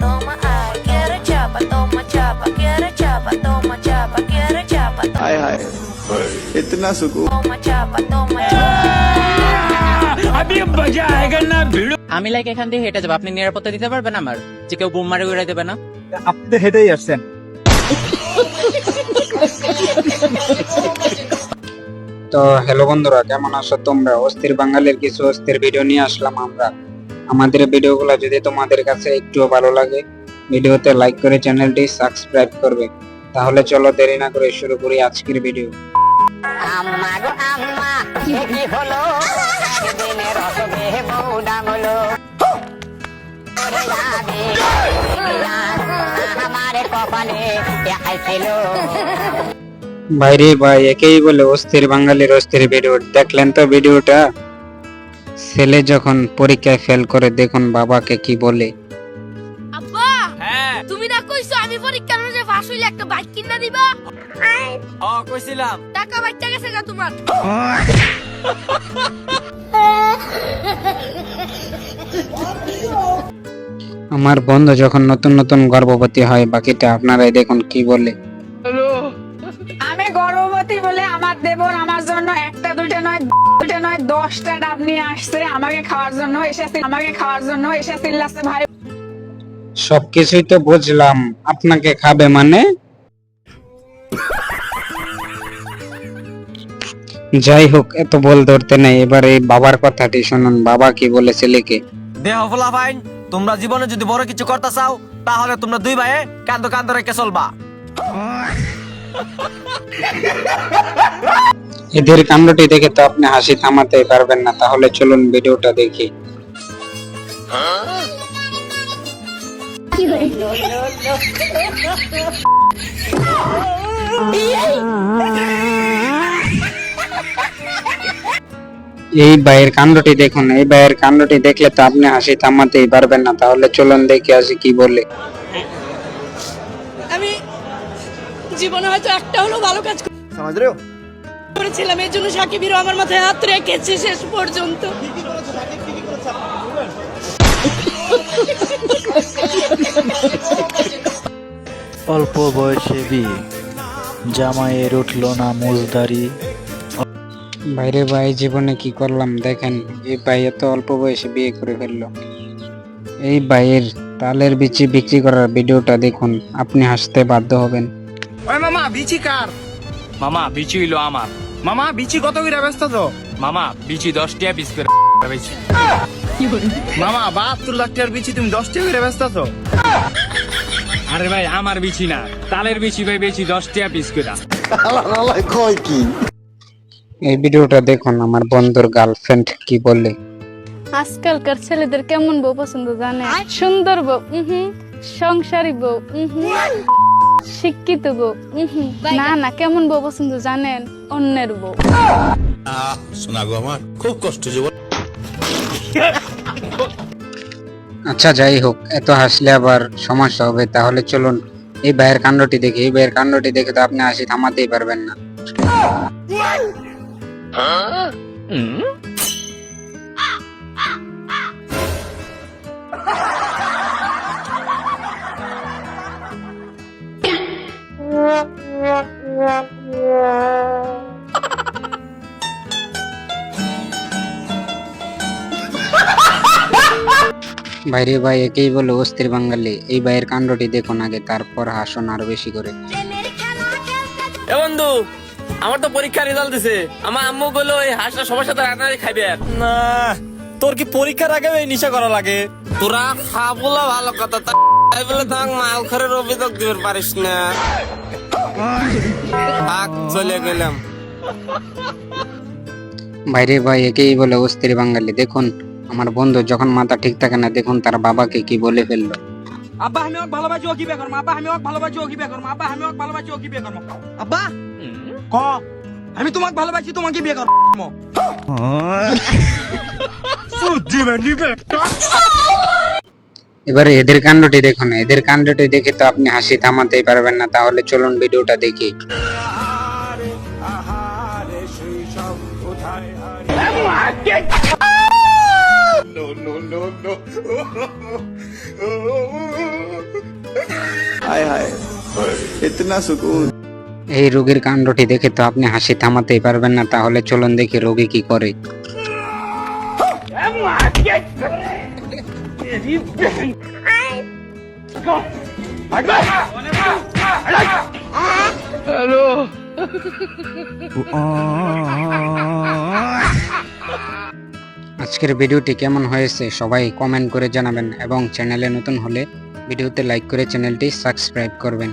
Toma ay, quiere chapa, toma chapa, quiere chapa, toma chapa, quiere chapa, हाय हाय इतना सुकून toma chapa, toma chapa. अभी मजा आएगा ना भिड़ो। আমি লাইক এখান থেকে হেঁটে যাবো, আপনি নিরাপত্তা দিতে পারবেন আমার, যে কেউ বোম মারে উড়াই দেবে না? আপনি তো হেঁটেই আসছেন। তো হ্যালো বন্ধুরা, কেমন আছো তোমরা? অস্থির বাঙালির কিছু অস্থির ভিডিও নিয়ে আসলাম আমরা। আমাদের ভিডিওগুলো যদি তোমাদের কাছে একটুও ভালো লাগে, ভিডিওতে লাইক করে চ্যানেলটি সাবস্ক্রাইব করবে। তাহলে চলো দেরি না করে শুরু করি আজকের ভিডিও। আম্মা গো আম্মা কি হলো একদিনের অসবে বউ ডাঙলো ওরে যাবে আমারে কপালে দেখাইছিল ভাইরে ভাই, একেই বলে অস্থির বাঙালির অস্থির ভিডিও। দেখলেন তো ভিডিওটা? ছেলে যখন পরীক্ষায় ফেল করে, দেখুন বাবাকে কি বলে। আব্বা, তুমি না কইছো আমি পরীক্ষার মধ্যে পাস হইলে একটা বাইক কিনা দিবা? কইছিলাম। টাকা বাইচা গেছে না তোমার? আমার বন্ধু যখন নতুন নতুন গর্ভবতী হয়, বাকিটা আপনারাই দেখুন কি বলে। আমি গর্ভবতী বলে আমার দেবর আমার জন্য একটা দুইটা নয় 10টা ডাব নিয়ে আসছে আমাকে খাওয়ার জন্য এসেছিল ভাই। সবকিছুই তো বুঝলাম, আপনাকে খাবে মানে? যাই হোক, এত বল ধরতে নেই, এবার এই বাবার কথাটি শুনুন। বাবা কি বলে ছেলেকে? দেহ ফলা ফাইন, তোমরা জীবনে যদি বড় কিছু করতে চাও তাহলে তোমরা দুই ভাইয়ে কান্দ কান্দ রেখে চলবা। এদের কাণ্ডটি দেখে তো আপনি হাসি থামাতে পারবেন না, তাহলে চলুন ভিডিওটা দেখি। এই ভাইয়ের কাণ্ডটি দেখুন। এই ভাইয়ের কাণ্ডটি দেখলে তো আপনি হাসি থামাতেই পারবেন না, তাহলে চলুন দেখে আসি কি বলে। আমি জীবনে হয়তো একটা হলো ভালো কাজ করেছিলাম, এর জন্য সাকিবিরও আমার মাথায় হাত রেখেছে শেষ পর্যন্ত। অল্প বয়সে বিয়ে, জামাইয়ের উঠলো না মুজদারি। বাইরে ভাই, জীবনে কি করলাম দেখেন। এই ভাই এত অল্প বয়সে বিয়ে করে ফেললো। এই ভাইয়ের তালের বিচি বিক্রি করার ভিডিওটা দেখুন, আপনি হাসতে বাধ্য হবেন। ওই মামা বিচি কার? মামা বিচি হইলো আমার। মামা বিচি কত করে ব্যস্ত তো? মামা বিচি 10 টাকা পিস করে বেচি। মামা 72 লাখ টাকার বিচি তুমি 10 টাকা করে ব্যস্ত তো? আরে ভাই আমার বিচি না, তালের বিচি ভাই বেচি 10 টাকা পিস করে। এই ভিডিওটা দেখুন, আমার বন্ধুর গার্লফ্রেন্ড কি বলে। আজকালকার ছেলেদের কেমন বউ পছন্দ জানে? সুন্দর বউ, সংসারী বউ, শিক্ষিত বউ, না না, কেমন বউ পছন্দ জানেন? অন্যের বউ। শোনা গো আমার খুব কষ্ট জীবন। আচ্ছা যাই হোক, এত হাসলে আবার সমস্যা হবে, তাহলে চলুন এই ভাইয়ের কাণ্ডটি দেখি। এই ভাইয়ের কাণ্ডটি দেখে তো আপনি হাসি থামাতেই পারবেন না। ভাইরে ভাই, একেই বলে অস্থির বাঙালি। এই ভাইয়ের কাণ্ডটি দেখুন আগে, তারপর হাসুন আরো বেশি করে। এ বন্ধু, আমার তো পরীক্ষার রেজাল্ট দিছে। আমার আম্মু বললো এই হাঁসটা সবার সাথে রান্নাই খাইবে। না, তোর কি পরীক্ষার আগে এই নিশা করা লাগে? তোরা খাবলা ভালো কথা, তাই বলে থাক মাল খরের অভিযোগ দিতে পারিস না। থাক, চলে গেলাম। ভাইরে ভাই, একেই বলে অস্থির বাঙালি। দেখুন আমার বন্ধু যখন মাথা ঠিক থাকে না, দেখুন তার বাবাকে কি বলে ফেললো। আব্বা আমি ওকে ভালোবাসি, ও কি বিয়ে করবো? আব্বা আমি ওকে ভালোবাসি, ও কি বিয়ে করবো? আব্বা আমি ওকে ভালোবাসি, ও কি বিয়ে করবো? আব্বা ক আমি তোমাকে ভালোবাসি, তোমাকে বিয়ে করবো। এবারে এদের কাণ্ডটি দেখুন। এদের কাণ্ডটি দেখে তো আপনি হাসি থামাতেই পারবেন না, তাহলে চলুন ভিডিওটা দেখি। No, no, no, no. এই রোগীর কাণ্ডটি দেখে তো আপনি হাসি থামাতেই পারবেন না, তাহলে চলুন দেখি রোগী কি করে। আজকের ভিডিওটি কেমন হয়েছে সবাই কমেন্ট করে জানাবেন এবং চ্যানেলে নতুন হলে ভিডিওতে লাইক করে চ্যানেলটি সাবস্ক্রাইব করবেন।